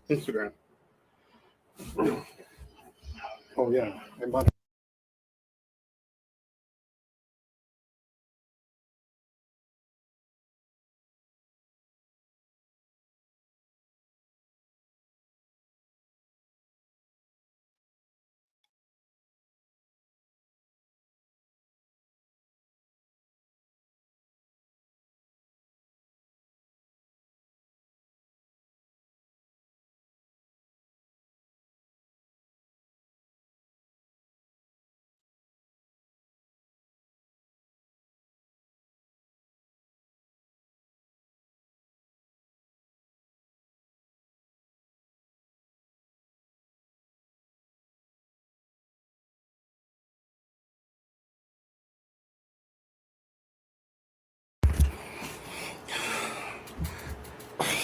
Instagram. Oh yeah,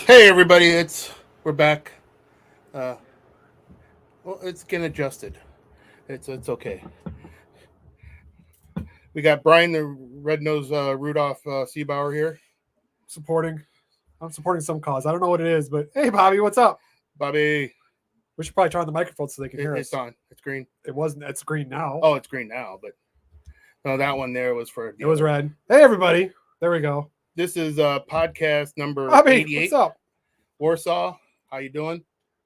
Hey everybody, we're back. It's getting adjusted. It's okay. We got Brian the red-nosed Rudolph Seabauer here. I'm supporting some cause. I don't know what it is, but hey, Bobby, what's up? Bobby, We should probably turn on the microphone so they can hear us. It's on. It's green. It wasn't. It's green now. Oh, it's green now, but no, that one there was for. It was red. Hey, everybody. There we go. This is podcast number Bobby, 88. what's up? Warsaw, how you doing?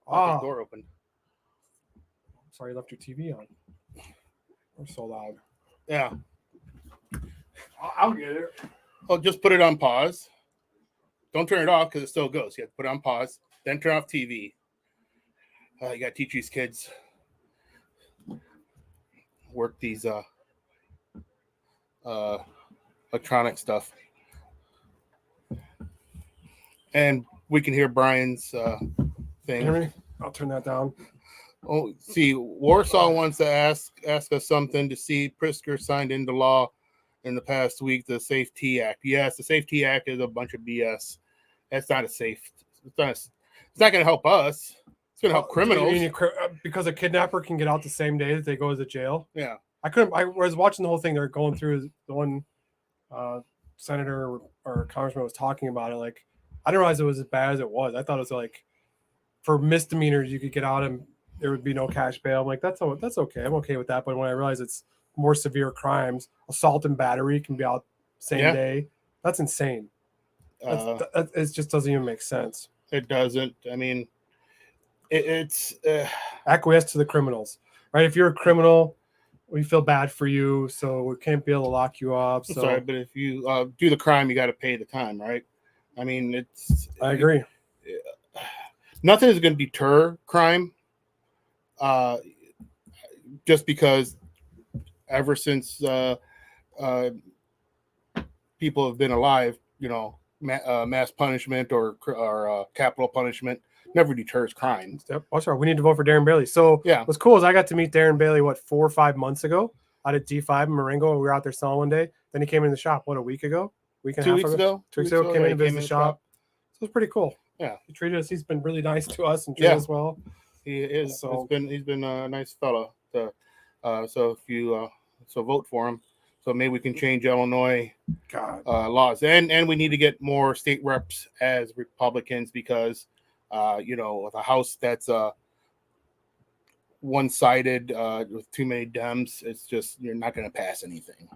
Ah, Door open. Sorry, you left your TV on. We're so loud. Yeah. I'll get it. Oh, just put it on pause. Don't turn it off because it still goes. You have to put it on pause, then turn off TV. You got to teach these kids work these electronic stuff. And we can hear Brian's thing. Hear me? I'll turn that down. Oh, see, Warsaw wants to ask us something to see Pritzker signed into law in the past week, the Safety Act. Yes, the Safety Act is a bunch of BS. That's not a safe. It's not going to help us. It's going to help criminals. Because a kidnapper can get out the same day that they go to jail. Yeah. I was watching the whole thing. They're going through the one senator or congressman was talking about it. Like, I didn't realize it was as bad as it was. I thought it was like for misdemeanors you could get out and there would be no cash bail. I'm like, that's okay. I'm okay with that. But when I realize it's more severe crimes, assault and battery can be out same day. That's insane. It just doesn't even make sense. It doesn't. I mean, it's acquiesce to the criminals, right? If you're a criminal, we feel bad for you, so we can't be able to lock you up. So. Sorry, but if you do the crime, you got to pay the time, right? I mean, I agree. Nothing is going to deter crime. Just because ever since people have been alive, mass punishment or capital punishment never deters crime. Yep. Oh, sorry. We need to vote for Darren Bailey. So yeah, what's cool is I got to meet Darren Bailey 4 or 5 months ago out at D5 in Marengo. We were out there selling one day. Then he came in the shop. What, a week ago? Week and 2 weeks ago. 2 weeks ago came in the shop. So it's pretty cool. Yeah, he treated us. He's been really nice to us and treated us well. He is. So he's been a nice fellow. So if you vote for him. So maybe we can change Illinois laws, and we need to get more state reps as Republicans because, with a House that's one-sided with too many Dems, it's just you're not going to pass anything,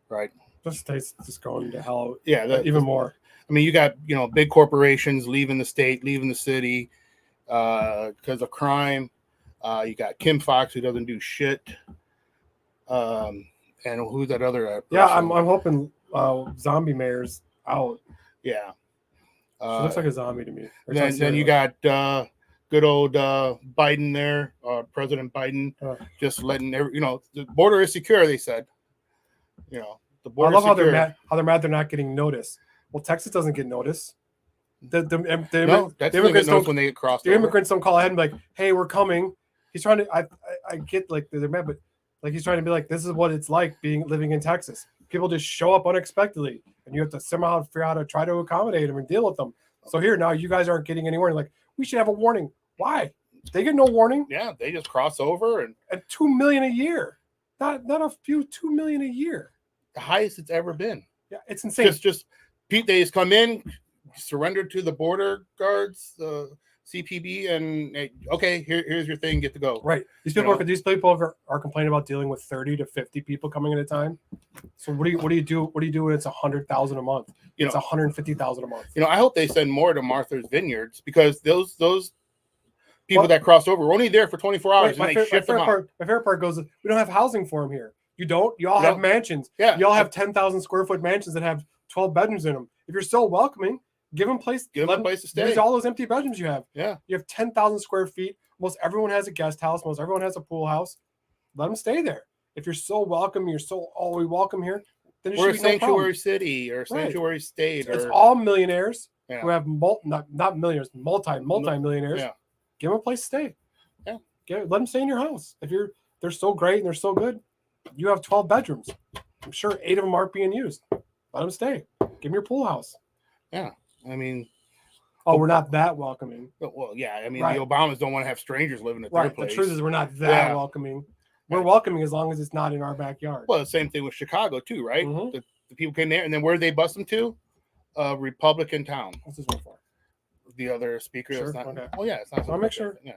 right? The state's just going to hell. Yeah, even more. I mean, you got big corporations leaving the state, leaving the city because of crime. You got Kim Fox who doesn't do shit. And who's that other? Yeah, I'm hoping zombie mayor's out. Yeah, she looks like a zombie to me. Then you got good old Biden there, President Biden, just letting the border is secure. They said, the border. I love how they're mad. How they're mad they're not getting notice. Well, Texas doesn't get notice. The immigrants don't when they get crossed. The immigrants don't call ahead and be like, "Hey, we're coming." He's trying to. I get like they're mad, but. Like he's trying to be like, this is what it's like living in Texas. People just show up unexpectedly, and you have to somehow figure out how to try to accommodate them and deal with them. So here now, you guys aren't getting any warning. Like we should have a warning. Why? They get no warning. Yeah, they just cross over and 2 million a year, not a few. 2 million a year, the highest it's ever been. Yeah, it's insane. Just Pete. They just come in, surrender to the border guards, CPB and hey, okay, here's your thing, get to go. Right. These people are complaining about dealing with 30 to 50 people coming at a time. So what do you do when it's 100,000 a month? It's 150,000 a month. I hope they send more to Martha's Vineyards, because those people that crossed over were only there for 24 hours. My favorite part goes, we don't have housing for them here. You don't? You all have mansions. Yeah. You all have 10,000 square foot mansions that have 12 bedrooms in them. If you're so welcoming, give them a place to stay. Use all those empty bedrooms you have. Yeah. You have 10,000 square feet. Most everyone has a guest house. Most everyone has a pool house. Let them stay there. If you're so welcome, we welcome here. Then it we're should a be sanctuary city or sanctuary state. It's all millionaires who have not millionaires, multi-millionaires. Yeah. Give them a place to stay. Yeah. Let them stay in your house. They're so great and they're so good. You have 12 bedrooms. I'm sure 8 of them aren't being used. Let them stay. Give them your pool house. Yeah. I mean, we're not that welcoming. Well, yeah. I mean, the Obamas don't want to have strangers living at their place. The truth is, we're not that welcoming. We're welcoming as long as it's not in our backyard. Well, the same thing with Chicago too, right? Mm-hmm. The people came there, and then where did they bust them to? Republican town. What's this one for? The other speaker. Sure. Okay. Oh yeah, it's not. I'll make sure. Yeah.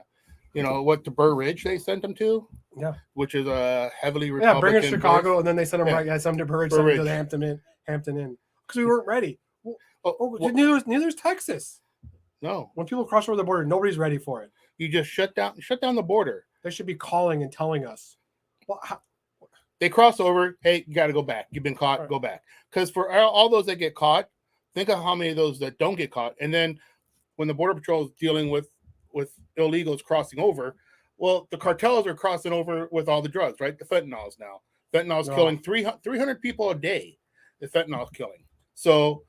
To Burr Ridge they sent them to? Yeah. Which is a heavily Republican. Yeah, bring it to Chicago, and then they sent them some to Burr Ridge, some to the Hampton Inn, because we weren't ready. Neither is Texas. No. When people cross over the border, nobody's ready for it. You just shut down the border. They should be calling and telling us. Well, they cross over. Hey, you got to go back. You've been caught. Go back. Because for all those that get caught, think of how many of those that don't get caught. And then when the Border Patrol is dealing with illegals crossing over, well, the cartels are crossing over with all the drugs, right? The fentanyls now. Fentanyl's killing 300 people a day. The fentanyl's killing. So,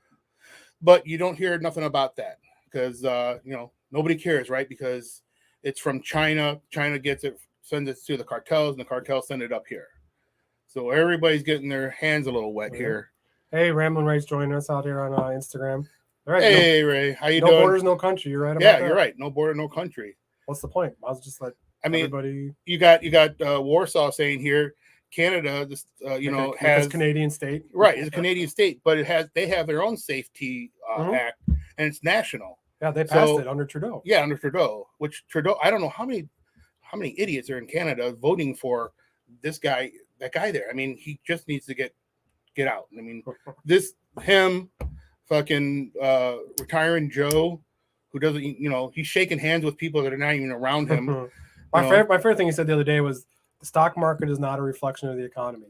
but you don't hear nothing about that because, nobody cares, right? Because it's from China. China gets it, sends it to the cartels, and the cartels send it up here. So everybody's getting their hands a little wet here. Hey, Ramblin' Ray's joining us out here on Instagram. All right, hey, Ray, how you doing? No borders, no country. You're right about that. You're right. No border, no country. What's the point? I was just like, everybody. You got Warsaw saying here, Canada, has Canadian state. Right, it's a Canadian state, but they have their own safety act, and it's national. Yeah, they passed it under Trudeau. Yeah, under Trudeau. Which Trudeau, I don't know how many idiots are in Canada voting for that guy there. I mean, he just needs to get out. I mean, fucking retiring Joe, who doesn't, he's shaking hands with people that are not even around him. My favorite thing he said the other day was the stock market is not a reflection of the economy.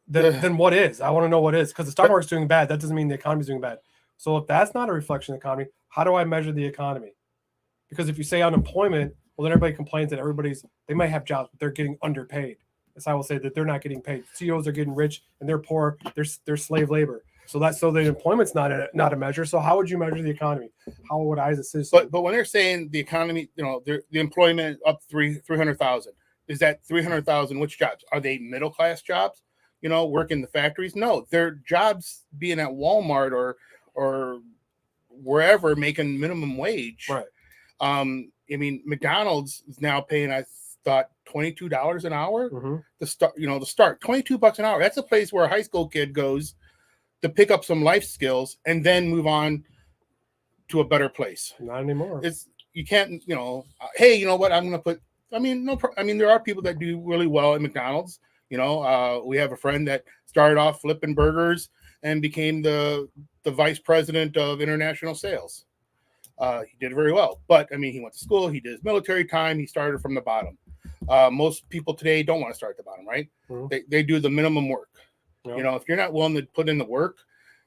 Then what is? I want to know what is, because the stock market's doing bad. That doesn't mean the economy's doing bad. So if that's not a reflection of the economy, how do I measure the economy? Because if you say unemployment, well, then everybody complains that they might have jobs, but they're getting underpaid. As I will say that they're not getting paid. CEOs are getting rich and they're poor. They're slave labor. So the employment's not a measure. So how would you measure the economy? How would I as a citizen? But when they're saying the economy, the employment up 300,000, is that 300,000? Which jobs are they? Middle class jobs? Work in the factories? No, they're jobs being at Walmart or wherever making minimum wage. Right. I mean, McDonald's is now paying, I thought, $22 an hour to start. To start $22 an hour. That's a place where a high school kid goes to pick up some life skills and then move on to a better place. Not anymore. You can't. Hey, you know what? I'm going to put. I mean, there are people that do really well at McDonald's. We have a friend that started off flipping burgers and became the vice president of international sales. He did very well, but I mean, he went to school, he did his military time, he started from the bottom. Most people today don't want to start at the bottom, right? Mm-hmm. They do the minimum work. Yep. If you're not willing to put in the work,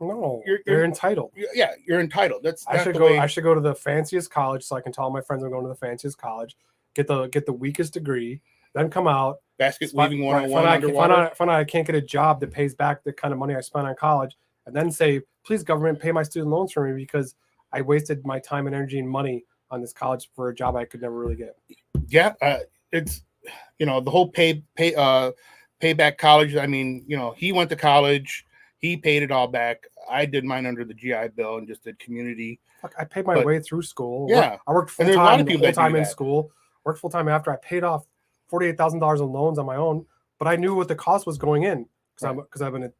no, you're entitled. Yeah, you're entitled. I should go to the fanciest college so I can tell all my friends I'm going to the fanciest college, get the weakest degree, then come out. Basket weaving 101 underwater. Find out I can't get a job that pays back the kind of money I spent on college, and then say, please, government, pay my student loans for me because I wasted my time and energy and money on this college for a job I could never really get. Yeah, it's the whole payback college. I mean, he went to college, he paid it all back. I did mine under the GI Bill and just did community. Look, I paid my way through school. Yeah, I worked full time in school. Worked full time after. I paid off $48,000 in loans on my own, but I knew what the cost was going in because I've been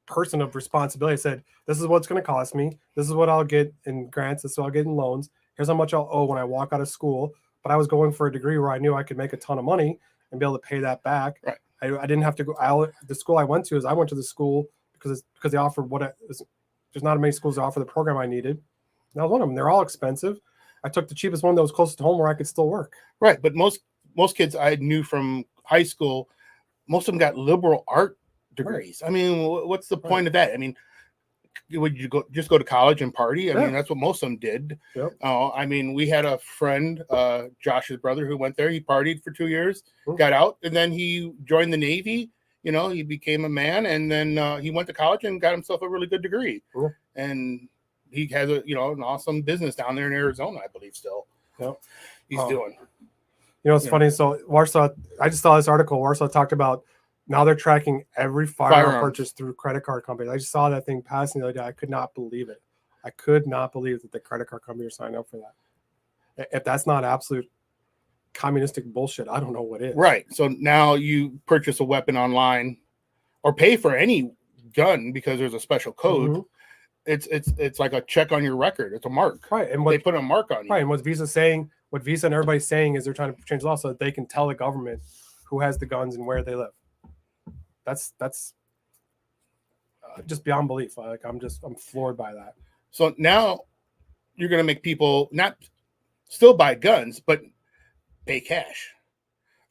person of responsibility. I said, this is what's going to cost me. This is what I'll get in grants. This is what I'll get in loans. Here's how much I'll owe when I walk out of school. But I was going for a degree where I knew I could make a ton of money and be able to pay that back. Right. I didn't have to go. The school I went to the school because they offered there's not many schools that offer the program I needed. And I was one of them. They're all expensive. I took the cheapest one that was closest to home where I could still work. Right. But most kids I knew from high school, most of them got liberal art degrees. Right. I mean, what's the point of that? I mean, would you just go to college and party? I mean, that's what most of them did. Yep. I mean, we had a friend, Josh's brother, who went there. He partied for 2 years, got out, and then he joined the Navy. You know, he became a man, and then he went to college and got himself a really good degree. And he has an awesome business down there in Arizona, I believe. Still, he's doing. You know, it's funny. So Warsaw, I just saw this article. Warsaw talked about now they're tracking every firearm purchase through credit card companies. I just saw that thing passing the other day. I could not believe it. I could not believe that the credit card company are signing up for that. If that's not absolute communistic bullshit, I don't know what is. Right. So now you purchase a weapon online or pay for any gun because there's a special code. It's like a check on your record. It's a mark. Right. And they put a mark on you. Right. And what Visa and everybody's saying is they're trying to change the law so that they can tell the government who has the guns and where they live. That's just beyond belief. I'm floored by that. So now you're going to make people not still buy guns, but pay cash.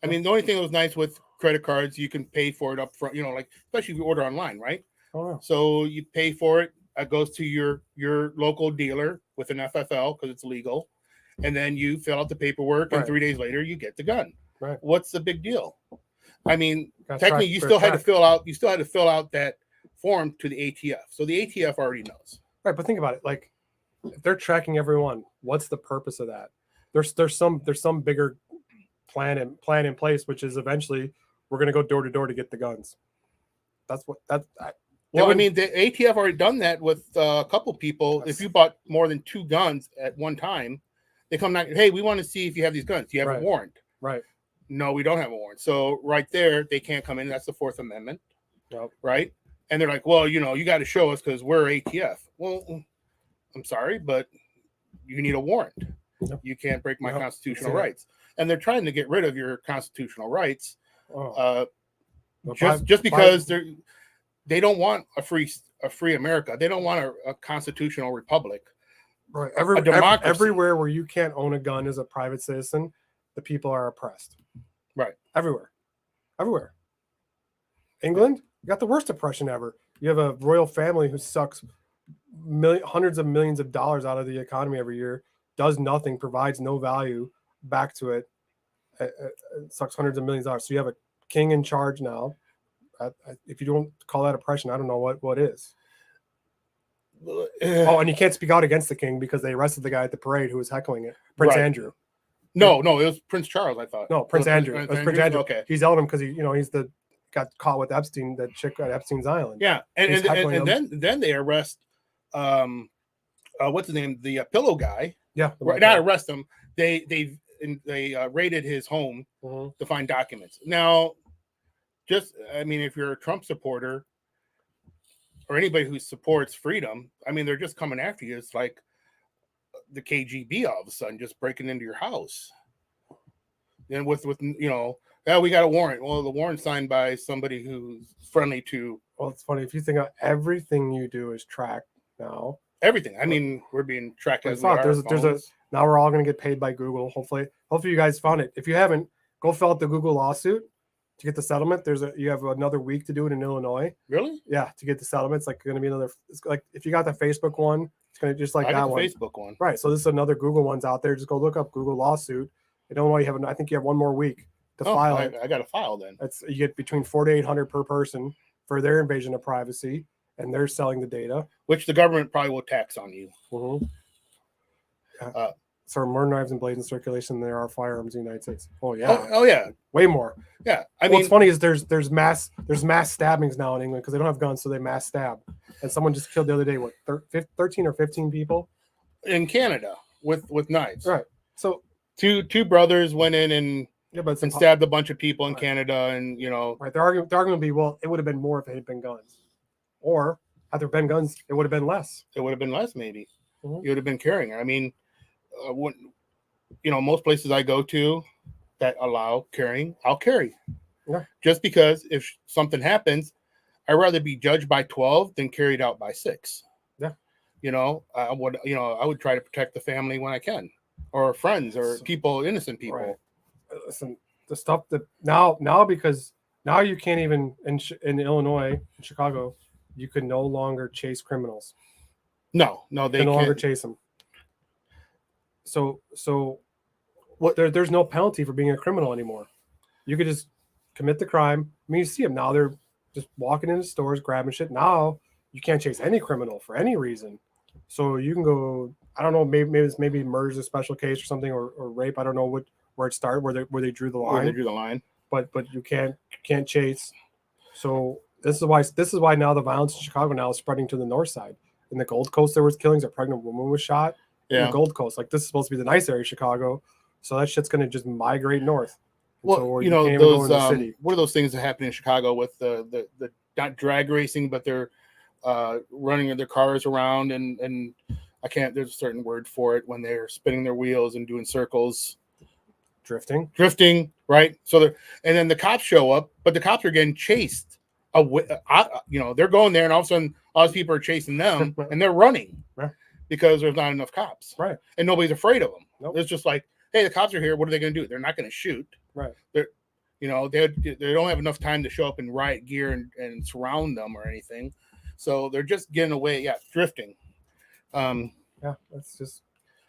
I mean, the only thing that was nice with credit cards, you can pay for it up front, like especially if you order online, right? Oh, yeah. So you pay for it. It goes to your local dealer with an FFL because it's legal. And then you fill out the paperwork and 3 days later you get the gun. Right. What's the big deal? I mean, technically you still had to fill out that form to the ATF. So the ATF already knows. Right, but think about it. Like, if they're tracking everyone, what's the purpose of that? There's some bigger plan in place, which is eventually we're going to go door to door to get the guns. Well, I mean, the ATF already done that with a couple people. If you bought more than 2 guns at one time, they come back. Hey, we want to see if you have these guns. Do you have a warrant? Right. No, we don't have a warrant. So right there, they can't come in. That's the Fourth Amendment. Yep. Right. And they're like, well, you got to show us because we're ATF. Well, I'm sorry, but you need a warrant. Yep. You can't break my constitutional rights. And they're trying to get rid of your constitutional rights just because they don't want a free America. They don't want a constitutional republic. Right. Everywhere where you can't own a gun as a private citizen, the people are oppressed. Right. Everywhere. England, you got the worst oppression ever. You have a royal family who sucks hundreds of millions of dollars out of the economy every year, does nothing, provides no value back to it. It sucks hundreds of millions of dollars. So you have a king in charge now. If you don't call that oppression, I don't know what is. And you can't speak out against the king because they arrested the guy at the parade who was heckling it. Prince Andrew. No, it was Prince Charles, I thought. No, Prince Andrew. It was Prince Andrew. Okay. He's yelling him because he's got caught with Epstein, that chick at Epstein's Island. Yeah, and then they arrest what's his name? The pillow guy. Yeah. Not arrest him. They raided his home to find documents. Now, if you're a Trump supporter or anybody who supports freedom, I mean, they're just coming after you. It's like the KGB all of a sudden just breaking into your house. And with we got a warrant. Well, the warrant signed by somebody who's friendly to. Well, it's funny if you think of everything you do is tracked now. Everything. I mean, we're being tracked as now we're all going to get paid by Google. Hopefully you guys found it. If you haven't, go fill out the Google lawsuit to get the settlement. You have another week to do it in Illinois. Really? Yeah, to get the settlement. It's going to be another. It's like if you got the Facebook one, it's going to just like that one. Facebook one. Right. So this is another Google one's out there. Just go look up Google lawsuit. In Illinois, I think you have one more week to file it. I got to file then. You get between $400 to $800 per person for their invasion of privacy, and they're selling the data, which the government probably will tax on you. So more knives and blades in circulation than there are firearms in the United States. Oh yeah. Oh yeah. Way more. Yeah. What's funny is there's mass stabbings now in England because they don't have guns, so they mass stab. And someone just killed the other day 13 or 15 people in Canada with knives. Right. So two brothers went in and stabbed a bunch of people in Canada, and Right. The argument would be, well, it would have been more if it had been guns. Or had there been guns, it would have been less. It would have been less, maybe. Mm-hmm. You would have been carrying. I mean, when, most places I go to that allow carrying, I'll carry. Yeah. Just because if something happens, I'd rather be judged by 12 than carried out by 6. Yeah. I would try to protect the family when I can, or friends, or people, innocent people. Right. Listen, the stuff that now because now you can't even in Illinois, in Chicago, you can no longer chase criminals. No, they can no longer chase them. So what? There's no penalty for being a criminal anymore. You could just commit the crime. I mean, you see them now; they're just walking into stores, grabbing shit. Now you can't chase any criminal for any reason. So you can go. I don't know. Maybe murder's a special case or something, or rape. I don't know where it started, where they drew the line. Where they drew the line. But you can't chase. So this is why now the violence in Chicago now is spreading to the north side. In the Gold Coast, there was killings. A pregnant woman was shot. Yeah. In the Gold Coast, like this is supposed to be the nice area of Chicago, so that shit's gonna just migrate north. Well, so those what are those things that happen in Chicago with the not drag racing, but they're running their cars around and I can't. There's a certain word for it when they're spinning their wheels and doing circles. Drifting, right? So and then the cops show up, but the cops are getting chased. They're going there, and all of a sudden, all these people are chasing them, and they're running because there's not enough cops, right? And nobody's afraid of them. Nope. It's just like, hey, the cops are here. What are they going to do? They're not going to shoot, right? They don't have enough time to show up in riot gear and surround them or anything, so they're just getting away. Yeah, drifting. That's just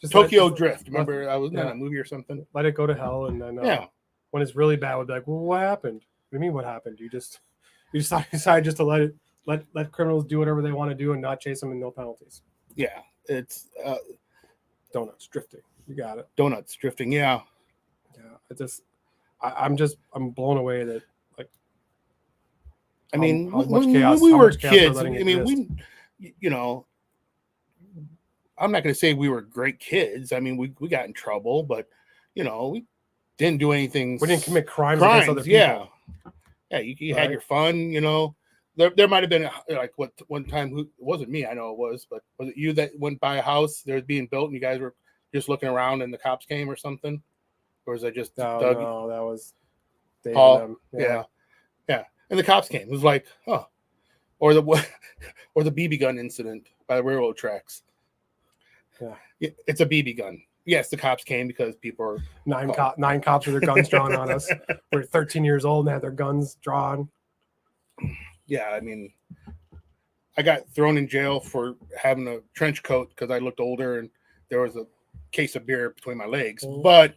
Tokyo Drift. Remember, I was in that movie or something. Let it go to hell, and then when it's really bad, we'll be like, well, what happened? What do you mean, what happened? You decide just to let criminals do whatever they want to do and not chase them and no penalties. Yeah, it's donuts drifting. You got it. Donuts drifting. Yeah. I'm blown away that how much chaos. When we were kids, I mean, I'm not going to say we were great kids. I mean, we got in trouble, but we didn't do anything. We didn't commit crimes against other people. Yeah. You had your fun. There might have been like one time. It wasn't me. I know it was, but was it you that went by a house that was being built and you guys were just looking around and the cops came or something? Or was that just Doug? No, that was Dave Paul. And them. Yeah. And the cops came. It was like, or the BB gun incident by the railroad tracks. Yeah, it's a BB gun. Yes, the cops came because people are nine cops with their guns drawn on us. We're 13 years old and had their guns drawn. Yeah, I mean, I got thrown in jail for having a trench coat because I looked older and there was a case of beer between my legs. But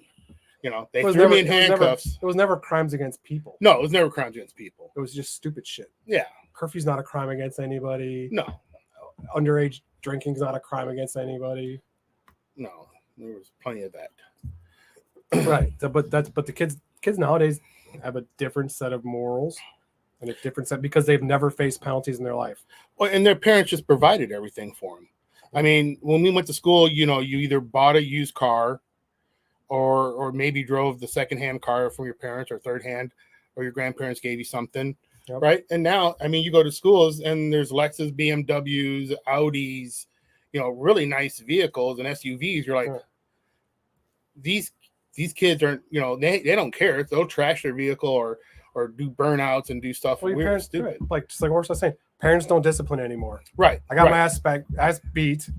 they threw me in handcuffs. It was never crimes against people. No, it was never crimes against people. It was just stupid shit. Yeah, curfew's not a crime against anybody. No, underage drinking's not a crime against anybody. No, there was plenty of that. Right, but the kids nowadays have a different set of morals and a different set because they've never faced penalties in their life. Well, and their parents just provided everything for them. I mean, when we went to school, you either bought a used car, or maybe drove the secondhand car from your parents or third hand, or your grandparents gave you something. Yep. Right. And now, I mean, you go to schools and there's Lexus, BMWs, Audis, really nice vehicles and SUVs. You're like, these kids aren't, they don't care. They'll trash their vehicle or do burnouts and do stuff. Well, parents stupid. Just like what I was saying, parents don't discipline anymore. Right. I got my ass beat.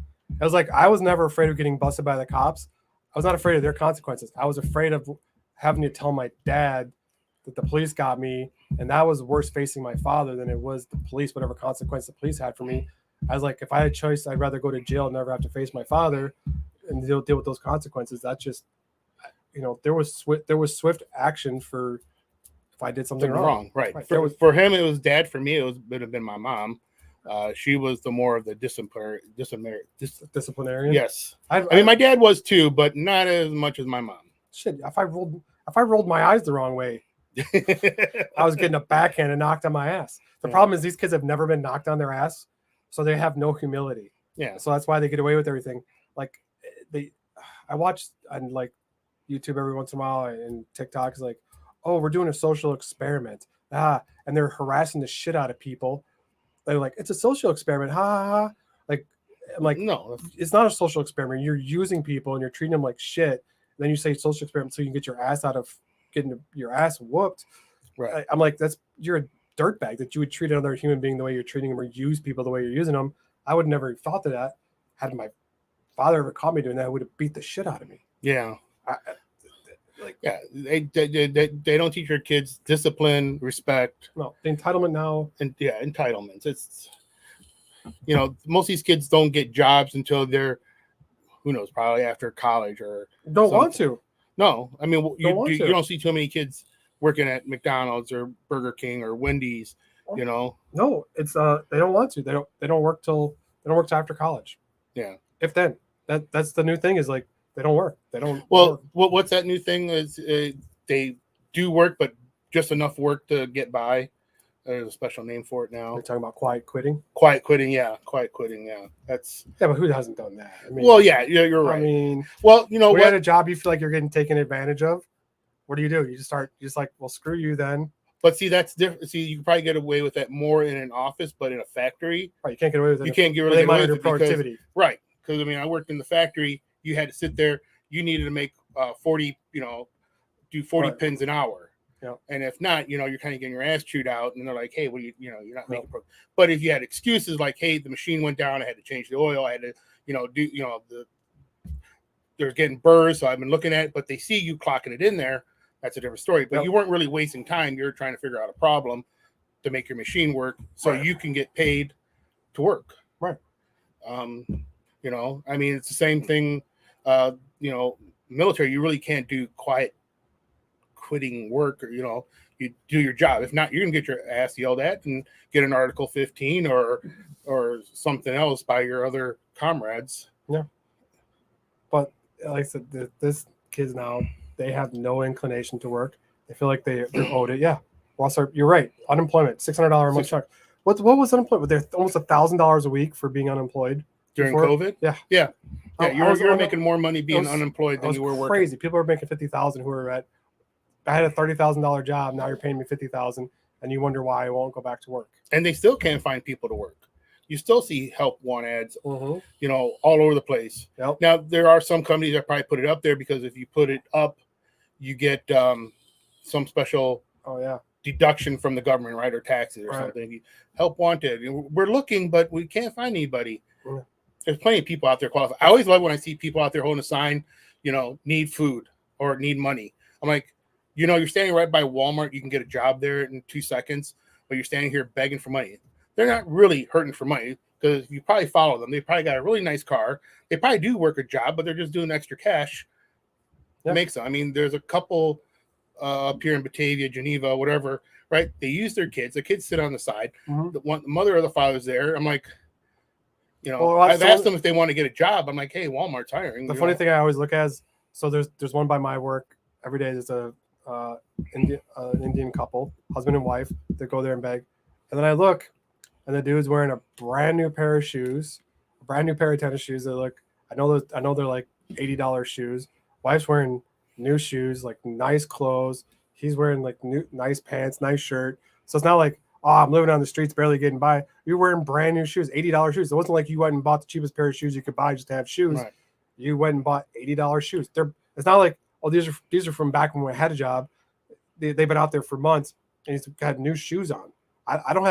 I was like, I was never afraid of getting busted by the cops. I was not afraid of their consequences. I was afraid of having to tell my dad that the police got me, and that was worse facing my father than it was the police, whatever consequence the police had for me. I was like, if I had a choice, I'd rather go to jail and never have to face my father and deal with those consequences. That's just, there was swift action for if I did something wrong. Right. For him, it was dad. For me, it would have been my mom. She was the more of the disciplinarian. Yes, I mean my dad was too, but not as much as my mom. Shit, if I rolled my eyes the wrong way, I was getting a backhand and knocked on my ass. The problem is these kids have never been knocked on their ass, so they have no humility. Yeah, so that's why they get away with everything. Like I watch on like YouTube every once in a while, and TikTok is like, oh, we're doing a social experiment, and they're harassing the shit out of people. they're like, it's a social experiment. Ha ha ha. Like, I'm like, no, it's not a social experiment. You're using people and you're treating them like shit. And then you say social experiment so you can get your ass out of getting your ass whooped. Right. I'm like, you're a dirtbag that you would treat another human being the way you're treating them or use people the way you're using them. I would never have thought of that. Had my father ever caught me doing that, I would have beat the shit out of me. Yeah. They don't teach your kids discipline, respect. No, the entitlement now. And entitlements. It's, most of these kids don't get jobs until they're, who knows, probably after college or don't want to. No, I mean, you don't see too many kids working at McDonald's or Burger King or Wendy's, No, it's they don't want to. They don't work till after college. Yeah. If then that's the new thing is like they don't work. They don't. Well, what's that new thing is they do work, but just enough work to get by. There's a special name for it now. They're talking about quiet quitting. Quiet quitting, yeah. That's but who hasn't done that? I mean, well, yeah, you're right. I mean, well, when you're at a job you feel like you're getting taken advantage of, what do? You just like, well, screw you then. But see, that's different. See, you can probably get away with that more in an office, but in a factory, right? You can't get away with it. You can't get away with it productivity, right? Because I mean, I worked in the factory. You had to sit there. You needed to make 40, do 40 pins an hour. Yeah. And if not, you're kind of getting your ass chewed out, and they're like, "Hey, well, you're not making." But if you had excuses like, "Hey, the machine went down. I had to change the oil. I had to, they're getting burrs, so I've been looking at it." But they see you clocking it in there. That's a different story. But you weren't really wasting time. You're trying to figure out a problem to make your machine work, so you can get paid to work. Right. I mean, it's the same thing. Military, you really can't do quiet quitting work, or you do your job. If not, you're gonna get your ass yelled at and get an Article 15 or something else by your other comrades. Yeah. But like I said, this kids now, they have no inclination to work. They feel like they're owed it. Yeah. Well, sir, you're right. Unemployment, $600 a month check. What was unemployment? They're almost $1,000 a week for being unemployed during COVID. Yeah. You're making more money being unemployed than you were working. Crazy. People are making $50,000 who are at. I had a $30,000 job. Now you're paying me $50,000, and you wonder why I won't go back to work. And they still can't find people to work. You still see help want ads, all over the place. Yep. Now there are some companies that probably put it up there because if you put it up, you get some special deduction from the government, right, or taxes or something. Help wanted. We're looking, but we can't find anybody. Yeah. There's plenty of people out there qualified. I always love when I see people out there holding a sign, need food or need money. I'm like, you're standing right by Walmart. You can get a job there in 2 seconds, but you're standing here begging for money. They're not really hurting for money because you probably follow them. They probably got a really nice car. They probably do work a job, but they're just doing extra cash. Yep. Makes them. I mean, there's a couple up here in Batavia, Geneva, whatever, right? They use their kids. The kids sit on the side. Mm-hmm. The mother or the father's there. I'm like, I've asked them if they want to get a job. I'm like, hey, Walmart's hiring. The funny thing I always look at is, so there's one by my work every day. There's a Indian couple, husband and wife, that go there and beg. And then I look, and the dude's wearing a brand new pair of shoes, a brand new pair of tennis shoes. They look, I know they're like $80 shoes. Wife's wearing new shoes, like nice clothes. He's wearing like nice pants, nice shirt. So it's not like, oh, I'm living on the streets, barely getting by. You're wearing brand new shoes, $80 shoes. It wasn't like you went and bought the cheapest pair of shoes you could buy just to have shoes. Right. You went and bought $80 shoes. It's not like, oh, these are from back when I had a job. They've been out there for months, and he's got new shoes on. I don't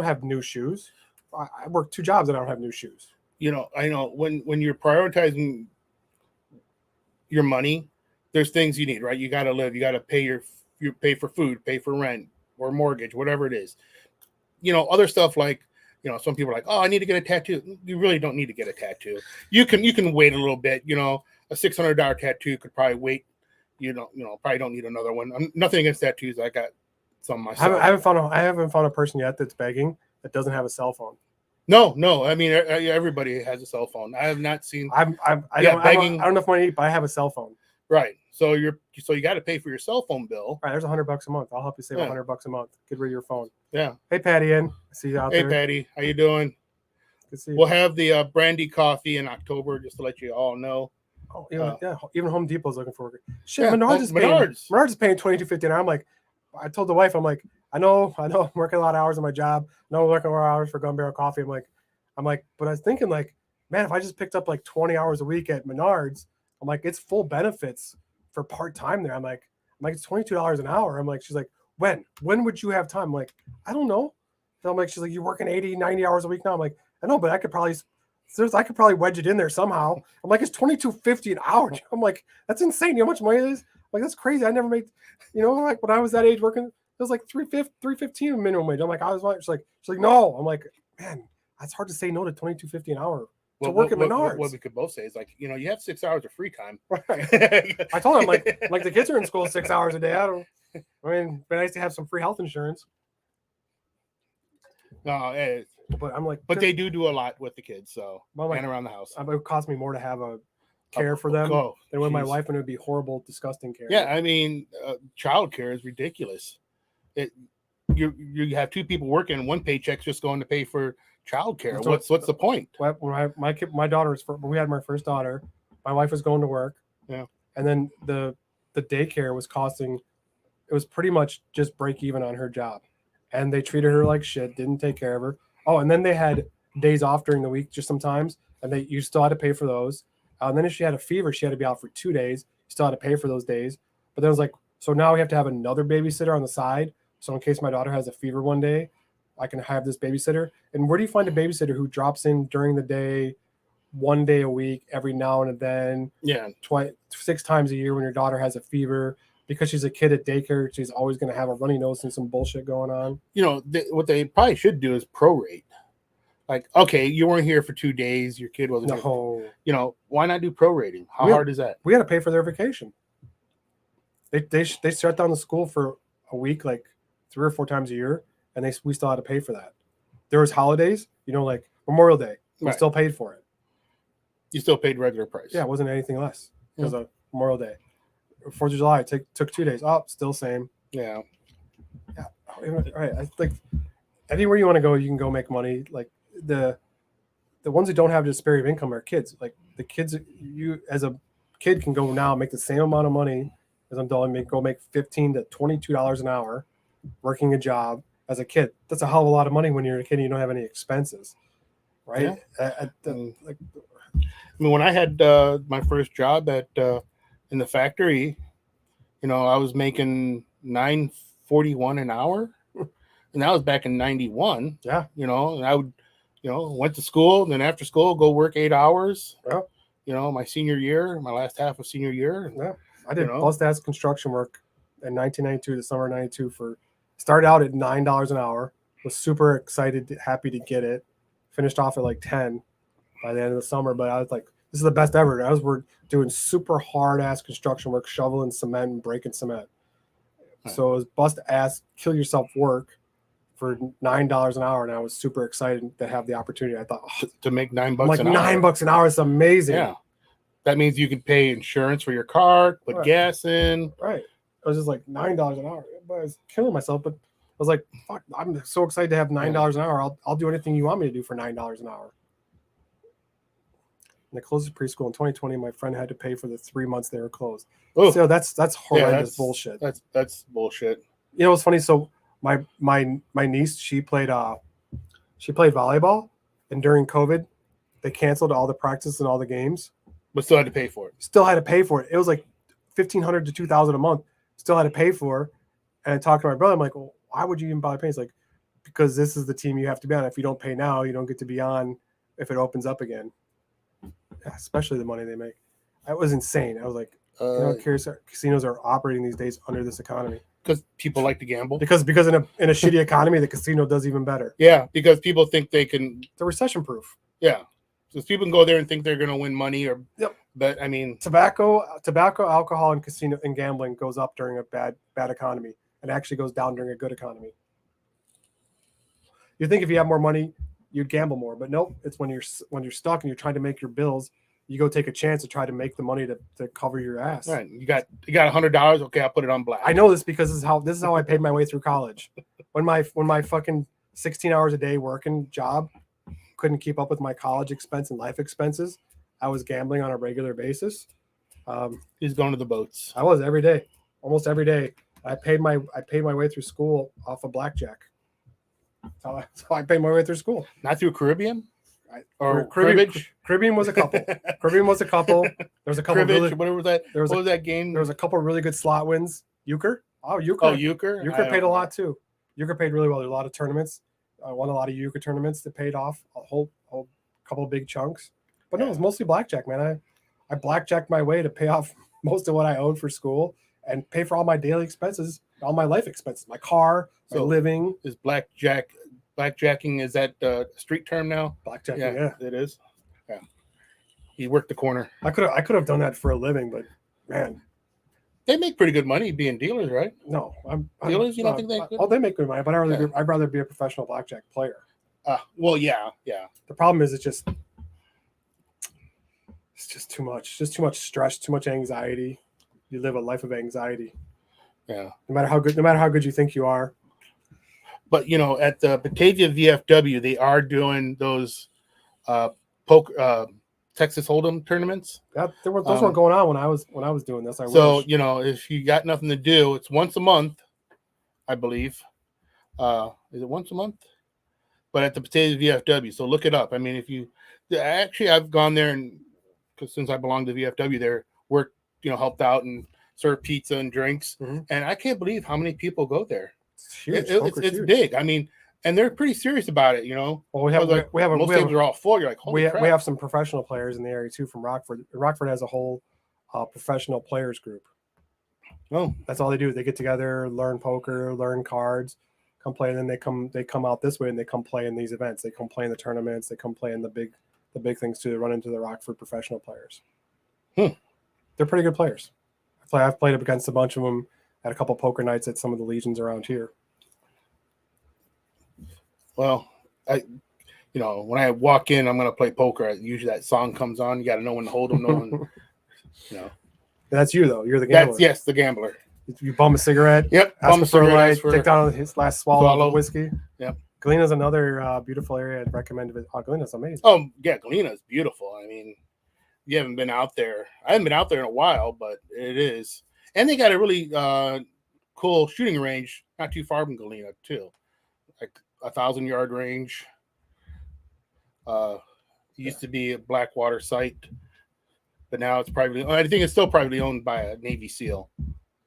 have new shoes. I work 2 jobs and I don't have new shoes. I know when you're prioritizing your money, there's things you need, right? You got to live. You got to pay pay for food, pay for rent or mortgage, whatever it is. Other stuff like, some people are like, oh, I need to get a tattoo. You really don't need to get a tattoo. You can wait a little bit. A $600 tattoo could probably wait. Probably don't need another one. Nothing against tattoos. I got some myself. I haven't found a person yet that's begging that doesn't have a cell phone. No. I mean, everybody has a cell phone. I have not seen. I don't know if money, but I have a cell phone. Right. So you got to pay for your cell phone bill. Right. There's $100 a month. I'll help you save $100 a month. Get rid of your phone. Yeah. Hey, Patty, I see you out there. Hey, Patty, how you doing? Good to see you. We'll have the brandy coffee in October, just to let you all know. Oh, even Home Depot's looking for it. Shit, Menards is paying $22.50 an hour. I'm like, I told the wife, I'm like, I know I'm working a lot of hours on my job. I know I'm working a lot of hours for Gun Barrel Coffee. I'm like, but I was thinking like, man, if I just picked up like 20 hours a week at Menards, I'm like, it's full benefits for part-time there. I'm like, it's $22 an hour. I'm like, she's like, when would you have time? I'm like, I don't know. So I'm like, she's like, you're working 80, 90 hours a week now. I'm like, I know, but I could probably wedge it in there somehow. I'm like, it's $22.50 an hour. I'm like, that's insane. You know how much money it is? I'm like, that's crazy. I never made, like when I was that age working, it was like $3.15 minimum wage. I'm like, she's like, no. I'm like, man, it's hard to say no to $22.50 an hour to work at Menards. What we could both say is like, you have 6 hours of free time. Right. I told him like the kids are in school 6 hours a day. I mean, it'd be nice to have some free health insurance. No, but I'm like, but they do a lot with the kids, so and around the house. It would cost me more to have a care for them than with my wife, and it would be horrible, disgusting care. Yeah, I mean, child care is ridiculous. You have two people working, and one paycheck's just going to pay for child care. What's the point? When my daughter we had my first daughter, my wife was going to work. Yeah, and then the daycare was costing. It was pretty much just break even on her job, and they treated her like shit. Didn't take care of her. Oh, and then they had days off during the week just sometimes, and you still had to pay for those. And then if she had a fever, she had to be out for 2 days. You still had to pay for those days. But then it was like, so now we have to have another babysitter on the side. So in case my daughter has a fever one day, I can have this babysitter. And where do you find a babysitter who drops in during the day, 1 day a week, every now and then? Yeah, 6 times a year when your daughter has a fever. Because she's a kid at daycare, she's always going to have a runny nose and some bullshit going on. What they probably should do is prorate. Like, okay, you weren't here for 2 days. Your kid wasn't here. Why not do prorating? How hard is that? We had to pay for their vacation. They shut down the school for a week, like 3 or 4 times a year, and we still had to pay for that. There was holidays, like Memorial Day. We still paid for it. You still paid regular price. Yeah, it wasn't anything less because of Memorial Day. 4th of July took 2 days. Oh, still same. Yeah. All right. I think anywhere you want to go, you can go make money. Like the ones who don't have disparity of income are kids. Like the kids, you as a kid can go now make the same amount of money as I'm doing. Go make $15 to $22 an hour, working a job as a kid. That's a hell of a lot of money when you're a kid and you don't have any expenses, right? Yeah. When I had my first job in the factory, I was making $9.41 an hour, and that was back in 91. Yeah. And I would, went to school, and then after school, go work 8 hours. Yeah. My senior year, my last half of senior year. Yeah. I did bust-ass construction work in 1992, the summer of 92 started out at $9 an hour, was super excited, happy to get it, finished off at like 10 by the end of the summer, but I was like, this is the best ever. We're doing super hard ass construction work, shoveling cement and breaking cement. So it was bust ass, kill yourself work for $9 an hour, and I was super excited to have the opportunity. I thought to make $9 an hour. $9 an hour is amazing. Yeah, that means you can pay insurance for your car, put gas in. Right. I was just like $9 an hour, but I was killing myself. But I was like, fuck, I'm so excited to have $9 an hour. I'll do anything you want me to do for $9 an hour. And they closed the preschool in 2020. My friend had to pay for the 3 months they were closed. Oh, so that's horrendous bullshit. That's bullshit. It's funny. So my niece, she played volleyball, and during COVID, they canceled all the practices and all the games. But still had to pay for it. Still had to pay for it. It was like $1,500 to $2,000 a month. Still had to pay for. And I talked to my brother. I'm like, well, why would you even bother paying? He's like, because this is the team you have to be on. If you don't pay now, you don't get to be on if it opens up again. Especially the money they make. That was insane. I was like, curious casinos are operating these days under this economy. Because people like to gamble. Because in a shitty economy, the casino does even better. Yeah, because people think they can. They're recession proof. Yeah, so people can go there and think they're going to win money, Yep. But I mean, tobacco, alcohol, and casino and gambling goes up during a bad economy, and actually goes down during a good economy. You think if you have more money, you'd gamble more, but nope. It's when you're stuck and you're trying to make your bills, you go take a chance to try to make the money to cover your ass. Right. You got $100. Okay, I'll put it on black. I know this because this is how I paid my way through college. When my fucking 16 hours a day working job couldn't keep up with my college expense and life expenses, I was gambling on a regular basis. He's going to the boats. I was every day, almost every day. I paid my way through school off of blackjack. So I paid my way through school. Not through Caribbean? Or Caribbean was a couple. Caribbean was a couple. There was a couple. Cribbage, what was that? What was that game? There was a couple really good slot wins. Euchre. Oh, Euchre. Oh, Euchre. Euchre paid a lot too. Euchre paid really well. There were a lot of tournaments. I won a lot of Euchre tournaments that paid off a whole couple of big chunks. But no, it was mostly blackjack, man. I blackjacked my way to pay off most of what I owed for school and pay for all my daily expenses, all my life expenses, my car, my living. Is blackjacking, is that street term now? Blackjacking, yeah. It is. Yeah. He worked the corner. I could have done that for a living, but man. They make pretty good money being dealers, right? No, dealers. You don't think they could? Oh, they make good money, but I'd rather be a professional blackjack player. Well, yeah. The problem is it's just too much. Just too much stress, too much anxiety. You live a life of anxiety. Yeah. No matter how good you think you are. But at the Batavia VFW, they are doing those Texas Hold'em tournaments. Those weren't going on when I was doing this. So if you got nothing to do, it's once a month, I believe. Is it once a month? But at the Batavia VFW, so look it up. I mean, I've gone there, and because since I belong to VFW, there worked, helped out and served pizza and drinks, and I can't believe how many people go there. It's huge. It's big. I mean. And they're pretty serious about it, Well, most tables are all full. You're like, holy crap. We have some professional players in the area too from Rockford. Rockford has a whole professional players group. Oh, that's all they do. They get together, learn poker, learn cards, come play, and then they come out this way and they come play in these events. They come play in the tournaments. They come play in the big things too. They run into the Rockford professional players. They're pretty good players. I've played up against a bunch of them at a couple poker nights at some of the legions around here. Well, when I walk in, I'm going to play poker. Usually that song comes on. You got to know when to hold them. Know when, That's you, though. You're the gambler. Yes, the gambler. You bum a cigarette. Yep. Bum a cigarette. Take down his last swallow of whiskey. Yep. Galena's another beautiful area I'd recommend. Galena's amazing. Oh, yeah. Galena's beautiful. I mean, you haven't been out there. I haven't been out there in a while, but it is. And they got a really cool shooting range not too far from Galena, too. Like 1,000-yard range. Used to be a Blackwater site, but now it's privately. I think it's still privately owned by a Navy SEAL.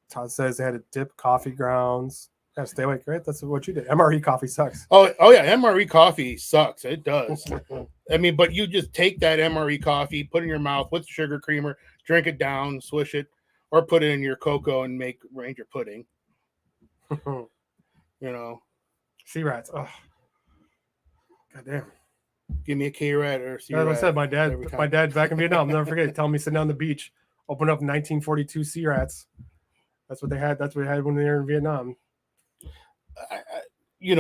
Todd says they had a dip coffee grounds. Gotta stay awake, right? That's what you did. MRE coffee sucks. Oh yeah, MRE coffee sucks. It does. I mean, but you just take that MRE coffee, put it in your mouth with sugar creamer, drink it down, swish it, or put it in your cocoa and make Ranger pudding. Sea rats. Oh, goddamn! Give me a K-rat or sea rat. As I said, my dad back in Vietnam. I'll never forget. Telling me sitting on the beach, open up 1942 sea rats. That's what they had. That's what they had when they were in Vietnam. The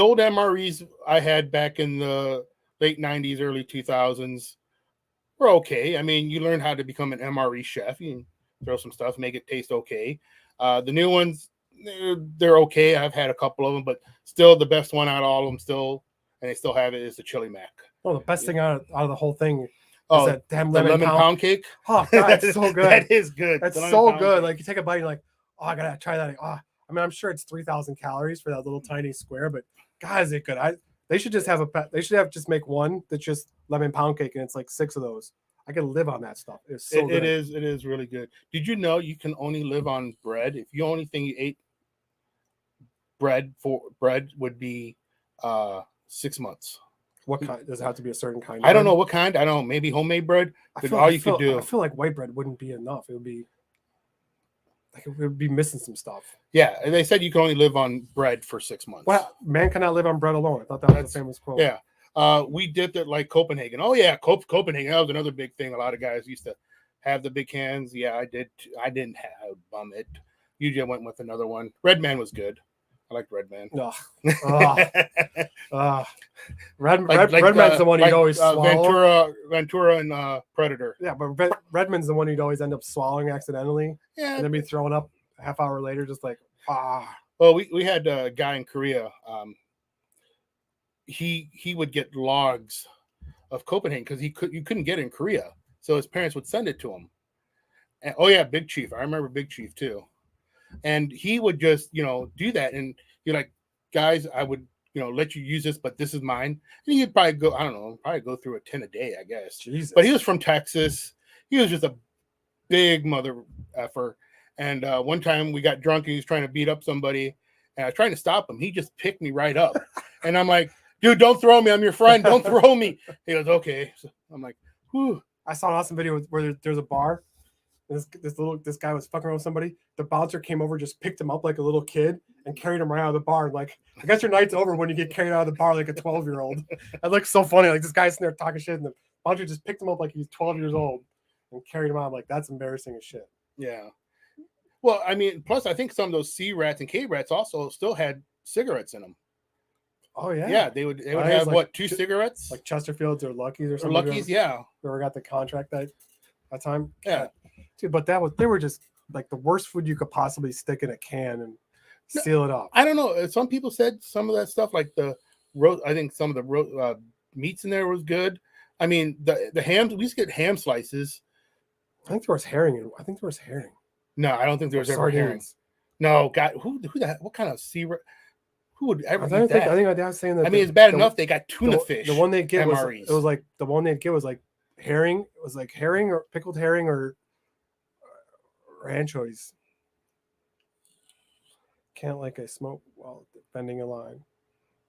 old MREs I had back in the late 90s, early 2000s were okay. I mean, you learn how to become an MRE chef. You can throw some stuff, make it taste okay. The new ones, they're okay. I've had a couple of them, but still the best one out of all of them and they still have it, is the chili mac. Oh, the best thing out of the whole thing is that damn lemon pound cake. Oh, God, it's so good. That is good. That's so good. Cake. Like you take a bite, you're like, oh, I gotta try that. Oh, I mean, I'm sure it's 3,000 calories for that little tiny square, but God, is it good? They should just just make one that's just lemon pound cake, and it's like 6 of those. I could live on that stuff. It's so good. It is really good. Did you know you can only live on bread? If the only thing you ate bread would be 6 months. What kind? Does it have to be a certain kind? I don't know what kind. I don't know. Maybe homemade bread. But all you could do. I feel like white bread wouldn't be enough. It would be missing some stuff. Yeah, and they said you can only live on bread for 6 months. Well, man cannot live on bread alone. I thought that was the famous quote. Yeah. We dipped it like Copenhagen. Oh yeah, Copenhagen. That was another big thing. A lot of guys used to have the big cans. Yeah, I did. I didn't have it. Usually I went with another one. Red Man was good. I liked Red Man. Redman's the one you'd always swallow. Ventura and Predator. Yeah, but Redman's the one you'd always end up swallowing accidentally. Yeah, and then be throwing up a half hour later, just like Well, we had a guy in Korea. He would get logs of Copenhagen because you couldn't get it in Korea, so his parents would send it to him. And, oh yeah, Big Chief. I remember Big Chief too. And he would just, do that. And you're like, guys, I would, let you use this, but this is mine. And he'd probably go, I don't know, go through a 10 a day, I guess. Jesus. But he was from Texas. He was just a big mother effer. And one time we got drunk and he was trying to beat up somebody. And I was trying to stop him. He just picked me right up. And I'm like, dude, don't throw me. I'm your friend. Don't throw me. He goes, okay. So I'm like, whew. I saw an awesome video where there's a bar. This guy was fucking around with somebody. The bouncer came over, just picked him up like a little kid and carried him right out of the bar. Like, I guess your night's over when you get carried out of the bar like a 12-year-old. It looks so funny. Like, this guy's sitting there talking shit, and the bouncer just picked him up like he's 12 years old and carried him out. I'm like, that's embarrassing as shit. Yeah. Well, I mean, plus I think some of those C rats and K rats also still had cigarettes in them. Oh yeah. Yeah, they would have like, 2 cigarettes? Like Chesterfields or Lucky's or something. Lucky's, yeah. Whoever got the contract that time. Yeah. Dude, but they were just like the worst food you could possibly stick in a can and seal it up. I don't know. Some people said some of that stuff, like I think some of the meats in there was good. I mean, the ham, we used to get ham slices. I think there was herring. No, I don't think there was ever herring. No, God, what kind of sea? Who would ever eat that? I think my dad was saying that. I mean, it's bad enough they got tuna fish. The one they get was like the one they'd get was like herring. It was like herring or pickled herring or anchovies. Can't like a smoke while bending a line.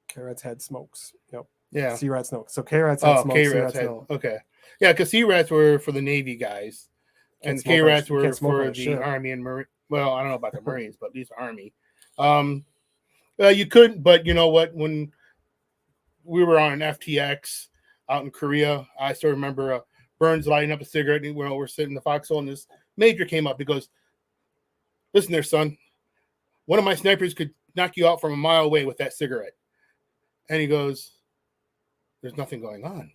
K-Rats had smokes. Yep. Yeah. Sea rats no. So K-Rats had smokes. K-Rats had, no. Okay. Yeah, because sea rats were for the Navy guys. And K-Rats were for the Army and Marine. Well, I don't know about the Marines, but these Army. You couldn't, but you know what? When we were on an FTX out in Korea, I still remember Burns lighting up a cigarette. And we're sitting in the foxhole, and this major came up. He goes, "Listen there, son. One of my snipers could knock you out from a mile away with that cigarette." And he goes, "There's nothing going on."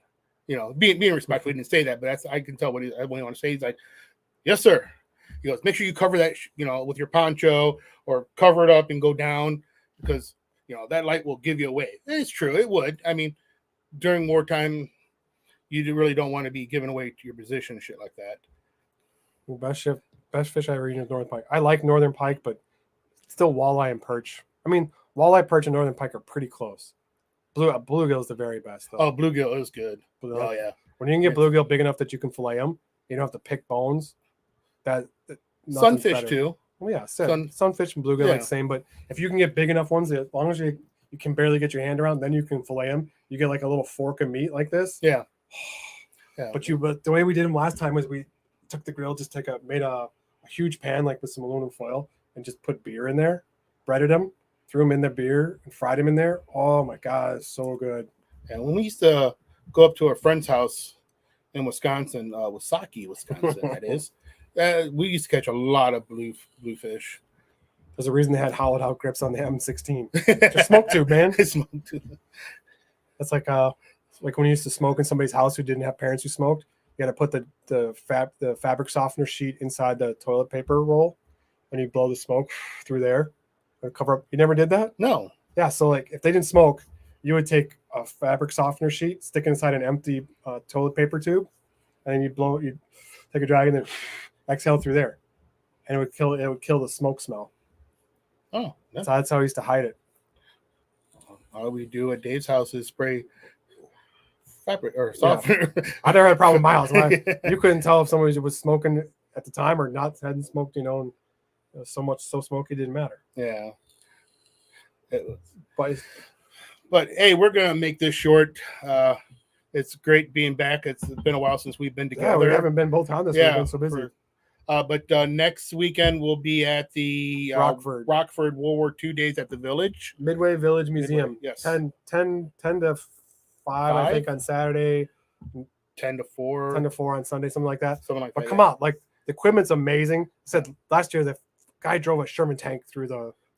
Being respectful, he didn't say that, but I can tell what he want to say. He's like, "Yes, sir." He goes, "Make sure you cover that, with your poncho or cover it up and go down because, that light will give you away." And it's true. It would. I mean, during wartime, you really don't want to be giving away to your position and shit like that. Well, best fish I ever eaten is northern pike. I like northern pike, but still walleye and perch. I mean, walleye, perch, and northern pike are pretty close. Bluegill is the very best, though. Oh, bluegill is good. Oh, yeah. When you can get bluegill big enough that you can fillet them, you don't have to pick bones. Sunfish better. too. Well, yeah, sunfish and bluegill like the same. But if you can get big enough ones, as long as you can barely get your hand around, then you can fillet them. You get like a little fork of meat like this. Yeah. But the way we did them last time was we took the grill, made a huge pan like with some aluminum foil, and just put beer in there, breaded them, threw them in the beer, and fried them in there. Oh my God, it's so good. And when we used to go up to a friend's house in Wisconsin, Wasaki, Wisconsin, that is. We used to catch a lot of bluefish. There's a reason they had hollowed out grips on the M16. Just smoke tube, man. Smoke tube. That's like when you used to smoke in somebody's house who didn't have parents who smoked. You got to put the fabric softener sheet inside the toilet paper roll, and you blow the smoke through there and cover up. You never did that? No. Yeah. So like if they didn't smoke, you would take a fabric softener sheet, stick it inside an empty toilet paper tube, and you take a drag and then exhale through there, and it would kill the smoke smell. Oh, so that's how I used to hide it. All we do at Dave's house is spray fabric or softener. Yeah. I never had a problem with my house. You couldn't tell if somebody was smoking at the time or not, hadn't smoked. And so smoky it didn't matter. Yeah. But hey, we're gonna make this short. It's great being back. It's been a while since we've been together. Yeah, we haven't been both on this. We've been so busy. But next weekend we'll be at the Rockford World War II days at the Village. Midway Village Museum. Yes. 10 to 5, I think, on Saturday. 10 to 4. 10 to 4 on Sunday, something like that. But come on, like the equipment's amazing. I said last year the guy drove a Sherman tank through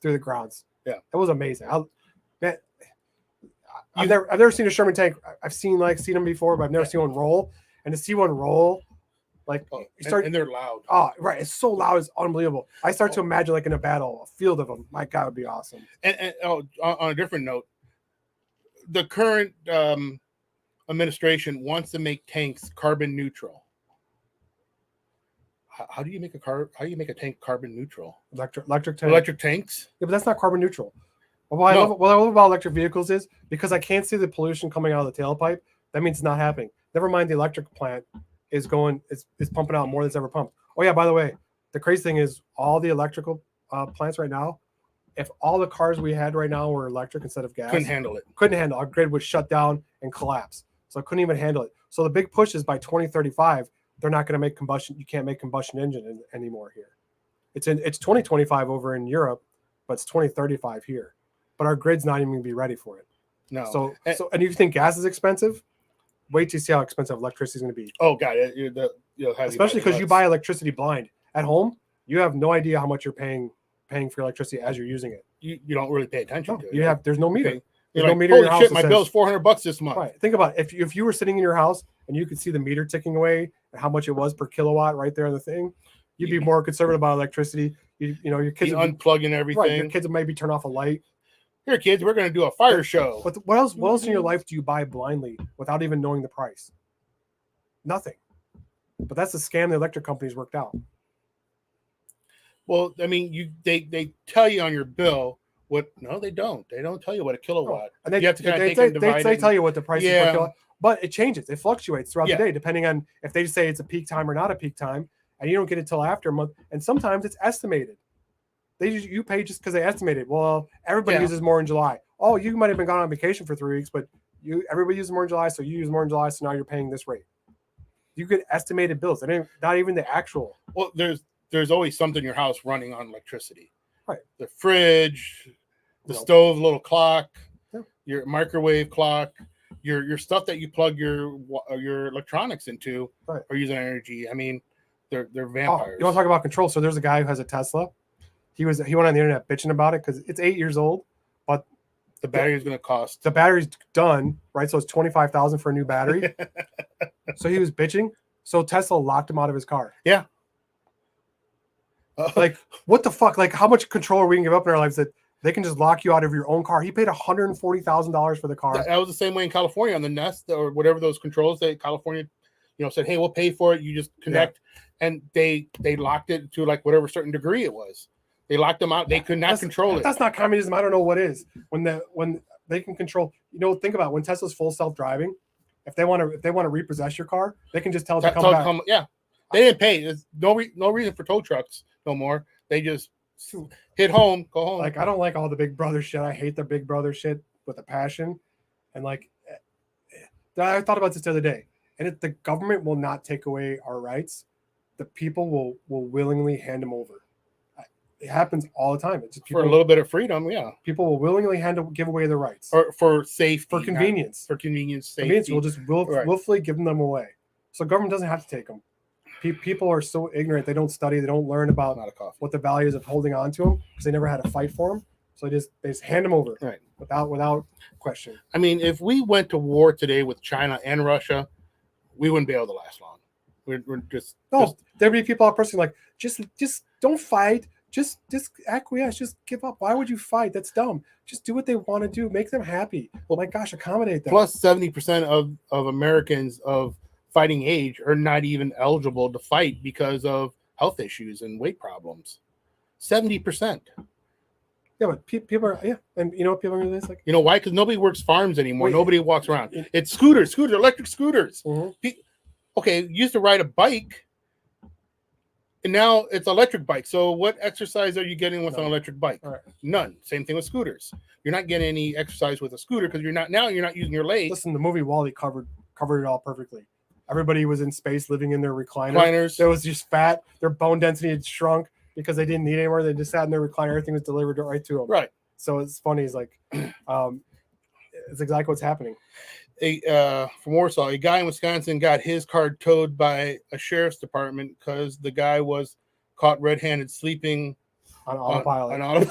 the grounds. Yeah. It was amazing. I've never seen a Sherman tank. I've seen them before, but I've never seen one roll. And to see one roll, and they're loud. Oh, right. It's so loud. It's unbelievable. I start to imagine like in a battle, a field of them. My God, it would be awesome. And on a different note, the current administration wants to make tanks carbon neutral. How do you make a car? How do you make a tank carbon neutral? Electric tanks. Yeah, but that's not carbon neutral. What I love about electric vehicles is because I can't see the pollution coming out of the tailpipe. That means it's not happening. Never mind, the electric plant is pumping out more than it's ever pumped. Oh yeah, by the way, the crazy thing is all the electrical plants right now. If all the cars we had right now were electric instead of gas, couldn't handle it. Our grid would shut down and collapse. So I couldn't even handle it. So the big push is by 2035, they're not going to make combustion. You can't make combustion engine anymore here. It's 2025 over in Europe, but it's 2035 here. But our grid's not even going to be ready for it. No. So and if you think gas is expensive, wait to see how expensive electricity is going to be. Oh God, especially because you buy electricity blind at home. You have no idea how much you're paying for electricity as you're using it. You don't really pay attention to it. There's no meter. Okay. There's no meter in your house. Shit, my bill's $400 this month. Right. Think about it. If you were sitting in your house and you could see the meter ticking away and how much it was per kilowatt right there on the thing, you'd be more conservative about electricity. Your kids unplugging everything. Right. Your kids would maybe turn off a light. Here, kids, we're going to do a fire show. But what else in your life do you buy blindly without even knowing the price? Nothing. But that's the scam the electric companies worked out. Well, I mean, they tell you on your bill what. No, they don't. They don't tell you what a kilowatt. And you have to they tell you what the price is per kilowatt. But it changes. It fluctuates throughout the day depending on if they say it's a peak time or not a peak time, and you don't get it till after a month. And sometimes it's estimated. You pay just because they estimated. Well, everybody uses more in July. Oh, you might have been gone on vacation for 3 weeks, but everybody uses more in July, so you use more in July, so now you're paying this rate. You get estimated bills. Not even the actual. Well, there's always something in your house running on electricity. Right. The fridge, the stove, little clock, your microwave clock, your stuff that you plug your electronics into are using energy. I mean, they're vampires. You want to talk about control? So there's a guy who has a Tesla. He went on the internet bitching about it because it's 8 years old, but the battery is going to cost. The battery's done, right? So it's $25,000 for a new battery. So he was bitching. So Tesla locked him out of his car. Yeah. Like, what the fuck? Like, how much control are we going to give up in our lives that they can just lock you out of your own car? He paid $140,000 for the car. That was the same way in California on the Nest or whatever those controls that California, said, hey, we'll pay for it. You just connect. Yeah. And they locked it to like whatever certain degree it was. They locked them out. They could not control it. That's not communism. I don't know what is. When they can control, think about it, when Tesla's full self-driving, if they want to repossess your car, they can just tell it to come back. Yeah. They didn't pay. There's no reason for tow trucks no more. They just hit home, go home. Like, I don't like all the Big Brother shit. I hate the Big Brother shit with a passion. And like, I thought about this the other day. And if the government will not take away our rights, the people will willingly hand them over. It happens all the time. It's just for a little bit of freedom, yeah. People will willingly give away their rights, or for safety, for convenience, safety. We'll just willfully give them away. So government doesn't have to take them. People are so ignorant; they don't study, they don't learn about what the values of holding on to them because they never had to fight for them. So they just hand them over, without question. I mean, if we went to war today with China and Russia, we wouldn't be able to last long. We're just there'd be people out pressing like, just don't fight. Just acquiesce. Just give up. Why would you fight? That's dumb. Just do what they want to do. Make them happy. Well, my gosh, accommodate them. Plus, 70% of Americans of fighting age are not even eligible to fight because of health issues and weight problems. 70%. Yeah, but people are and what people are going to say? Like, why? Because nobody works farms anymore. Nobody walks around. It's scooters, electric scooters. Mm-hmm. Okay, you used to ride a bike. And now it's electric bike. So what exercise are you getting with an electric bike? Right. None. Same thing with scooters. You're not getting any exercise with a scooter because you're not using your legs. Listen, the movie WALL-E covered it all perfectly. Everybody was in space living in their recliners. There was just fat. Their bone density had shrunk because they didn't need anymore. They just sat in their recliner. Everything was delivered right to them. Right. So it's funny. It's like, it's exactly what's happening. From Warsaw, a guy in Wisconsin got his car towed by a sheriff's department because the guy was caught red-handed sleeping on autopilot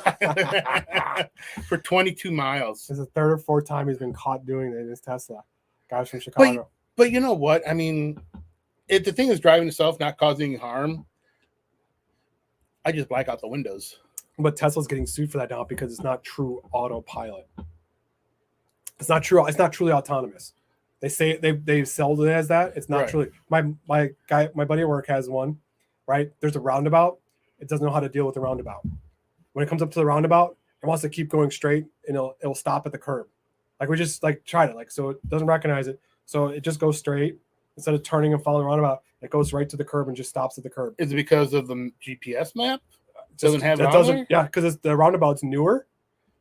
for 22 miles. It's the third or fourth time he's been caught doing it in his Tesla. Guys from Chicago. But you know what? I mean, if the thing is driving itself, not causing harm, I just black out the windows. But Tesla's getting sued for that now because it's not true autopilot. It's not true. It's not truly autonomous. They say they sold it as that. It's not truly. My buddy at work has one, right? There's a roundabout. It doesn't know how to deal with the roundabout. When it comes up to the roundabout, it wants to keep going straight, and it'll stop at the curb. Like we just like tried it, like so it doesn't recognize it, so it just goes straight instead of turning and following the roundabout. It goes right to the curb and just stops at the curb. Is it because of the GPS map? Doesn't have it doesn't. Yeah, because the roundabout's newer,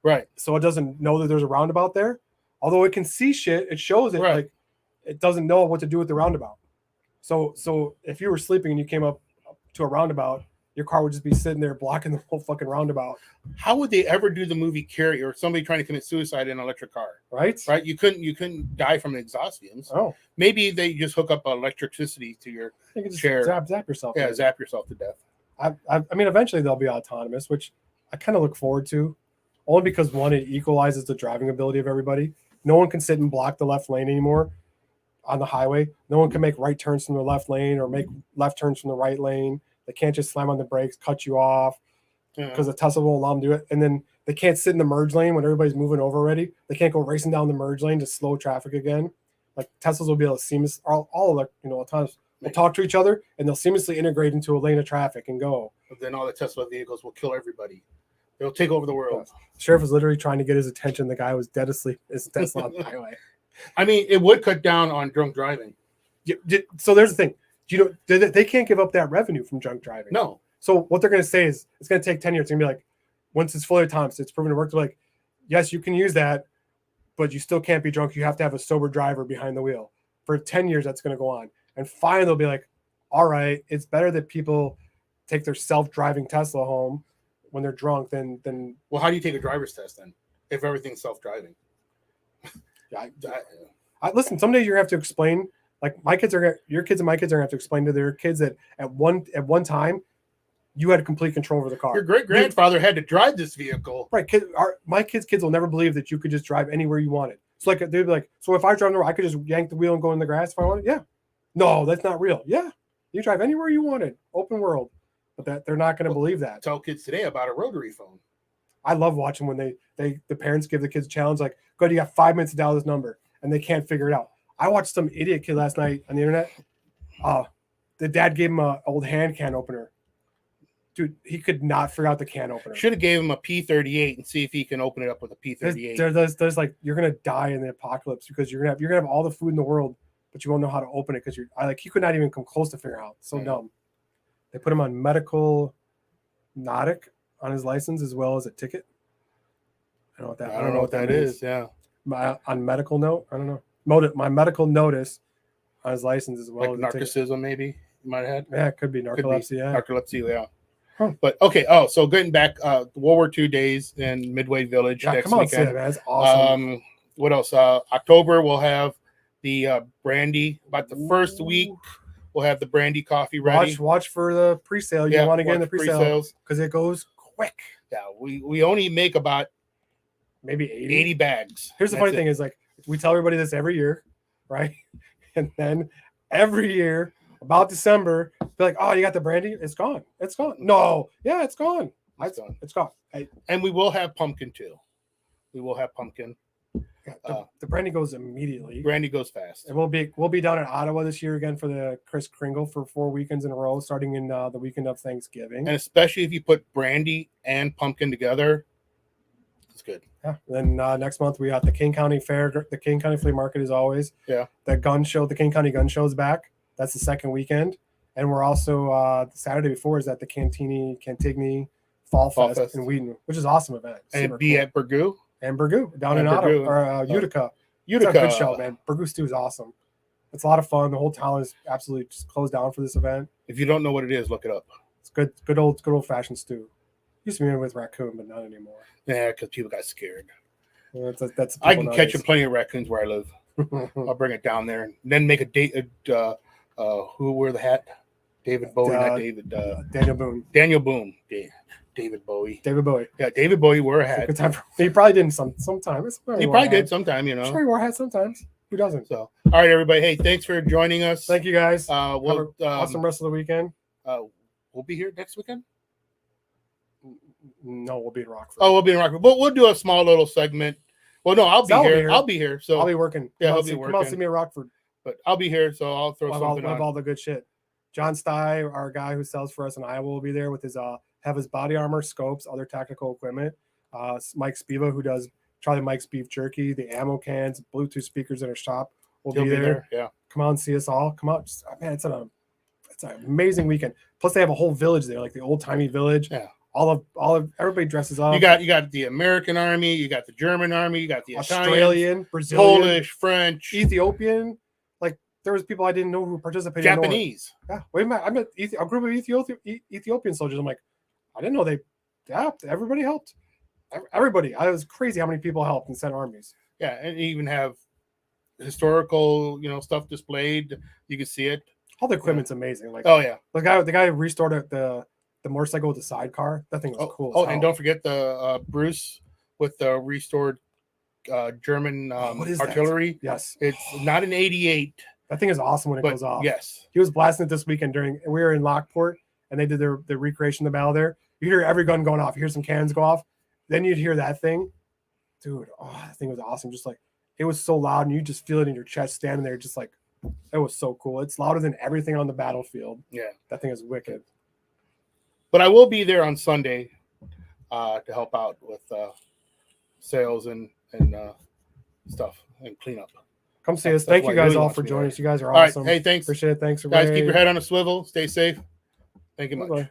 right? So it doesn't know that there's a roundabout there. Although it can see shit, it shows it. Right. Like it doesn't know what to do with the roundabout. So if you were sleeping and you came up to a roundabout, your car would just be sitting there blocking the whole fucking roundabout. How would they ever do the movie Carrie or somebody trying to commit suicide in an electric car? Right. You couldn't die from exhaust fumes. Oh, maybe they just hook up electricity to your chair. Zap yourself. Yeah, zap yourself to death. I mean, eventually they'll be autonomous, which I kind of look forward to, only because one, it equalizes the driving ability of everybody. No one can sit and block the left lane anymore on the highway. No one can make right turns from the left lane or make left turns from the right lane. They can't just slam on the brakes, cut you off because the Tesla won't allow them to do it. And then they can't sit in the merge lane when everybody's moving over already. They can't go racing down the merge lane to slow traffic again. Like Teslas will be able to seamless, all autonomous will talk to each other and they'll seamlessly integrate into a lane of traffic and go. But then all the Tesla vehicles will kill everybody. They'll take over the world. The sheriff was literally trying to get his attention. The guy was dead asleep. His Tesla on the highway. I mean, it would cut down on drunk driving. So there's the thing. They can't give up that revenue from drunk driving. No. So what they're going to say is it's going to take 10 years. It's going to be like, once it's fully autonomous, it's proven to work. They're like, yes, you can use that, but you still can't be drunk. You have to have a sober driver behind the wheel. For 10 years, that's going to go on. And finally, they'll be like, all right, it's better that people take their self-driving Tesla home when they're drunk than. Well, how do you take a driver's test then if everything's self-driving? Listen, someday you're going to have to explain. Like your kids and my kids are gonna have to explain to their kids that at one time you had complete control over the car. Your great grandfather had to drive this vehicle. Right. My kids will never believe that you could just drive anywhere you wanted. So like they'd be like, so if I drive I could just yank the wheel and go in the grass if I wanted? Yeah. No, that's not real. Yeah. You drive anywhere you wanted. Open world. But they're not gonna believe that. Tell kids today about a rotary phone. I love watching when the parents give the kids a challenge, like, go, you got 5 minutes to dial this number, and they can't figure it out. I watched some idiot kid last night on the internet. The dad gave him an old hand can opener. Dude, he could not figure out the can opener. Should have gave him a P38 and see if he can open it up with a P38. There's like, you're gonna die in the apocalypse because you're gonna have all the food in the world, but you won't know how to open it because he could not even come close to figure out. So dumb. They put him on medical nautic on his license as well as a ticket. I don't know what that is. Yeah. On medical note, I don't know. My medical notice on his license as well. Like narcissism, maybe you might have had. Yeah, it could be narcolepsy. Yeah, narcolepsy. Yeah. Huh. But okay. So getting back, World War II days in Midway Village next weekend. See that, man. That's awesome. What else? October we'll have the brandy. About the first week, we'll have the brandy coffee ready. Watch for the pre-sale. You want to get in the pre-sale because it goes quick. Yeah, we only make about maybe 80 bags. Here's the funny thing is, like, we tell everybody this every year, right? And then every year about December, be like, oh, you got the brandy? It's gone. It's gone. No. Yeah, it's gone. It's gone. And we will have pumpkin too. We will have pumpkin. Yeah, the brandy goes immediately. Brandy goes fast. And we'll be down in Ottawa this year again for the Kris Kringle for 4 weekends in a row, starting in the weekend of Thanksgiving. And especially if you put brandy and pumpkin together, it's good. Yeah. Then next month we got the King County Fair, the King County Flea Market is always. Yeah. The gun show, the King County Gun Show is back. That's the second weekend. And we're also the Saturday before is at the Cantigny Fall Fest in Wheaton, which is an awesome event. And be at Burgoo. And Burgoo down in Ottawa or Utica. It's a good show, man. Burgoo stew is awesome. It's a lot of fun. The whole town is absolutely just closed down for this event. If you don't know what it is, look it up. It's good old fashioned stew. Used to be with raccoon, but not anymore. Yeah, because people got scared. Well, that's I can catch plenty of raccoons where I live. I'll bring it down there and then make a date. Who wore the hat? David Bowie, not David. Daniel Boone. Daniel Boone. David Bowie. David Bowie. Yeah, David Bowie wore a hat. Good time he probably didn't sometimes. He probably did sometime, I'm sure he wore a hat sometimes. Who doesn't? So, all right, everybody. Hey, thanks for joining us. Thank you, guys. We'll awesome rest of the weekend. We'll be here next weekend. No, we'll be in Rockford. Oh, we'll be in Rockford. But we'll do a small little segment. Well, no, I'll be here. I'll be here. So I'll be working. Yeah, I'll be working. Come out see me at Rockford. But I'll be here, so I'll throw something on. All the good shit. John Stye, our guy who sells for us in Iowa, will be there with his have his body armor, scopes, other tactical equipment. Mike Spiva, who does Charlie Mike's beef jerky, the ammo cans, Bluetooth speakers in our shop, will be there. Yeah, come out and see us all. Come out, man! It's an amazing weekend. Plus, they have a whole village there, like the old timey village. Yeah. All of everybody dresses up. You got the American Army, you got the German Army, you got the Australian, Brazilian, Polish, French, Ethiopian. Like there was people I didn't know who participated. Japanese. Yeah, wait a minute. I met a group of Ethiopian soldiers. I'm like, I didn't know they. Yeah, everybody helped. Everybody. It was crazy how many people helped and sent armies. Yeah, and even have historical, stuff displayed. You can see it. All the equipment's amazing. Like, oh yeah, the guy restored the motorcycle with the sidecar. That thing was cool. Oh, and don't forget the Bruce with the restored German artillery. That? Yes, it's not an 88. That thing is awesome when it goes off. Yes, he was blasting it this weekend we were in Lockport and they did the recreation of the battle there. You hear every gun going off. You hear some cannons go off. Then you'd hear that thing, dude. Oh, that thing was awesome. Just like it was so loud, and you just feel it in your chest, standing there, just like it was so cool. It's louder than everything on the battlefield. Yeah, that thing is wicked. But I will be there on Sunday to help out with sales and stuff and cleanup. Come see us. Thank you guys all for joining us. You guys are awesome. All right. Hey, thanks. Appreciate it. Thanks, guys. Keep your head on a swivel. Stay safe. Thank you much. Bye-bye.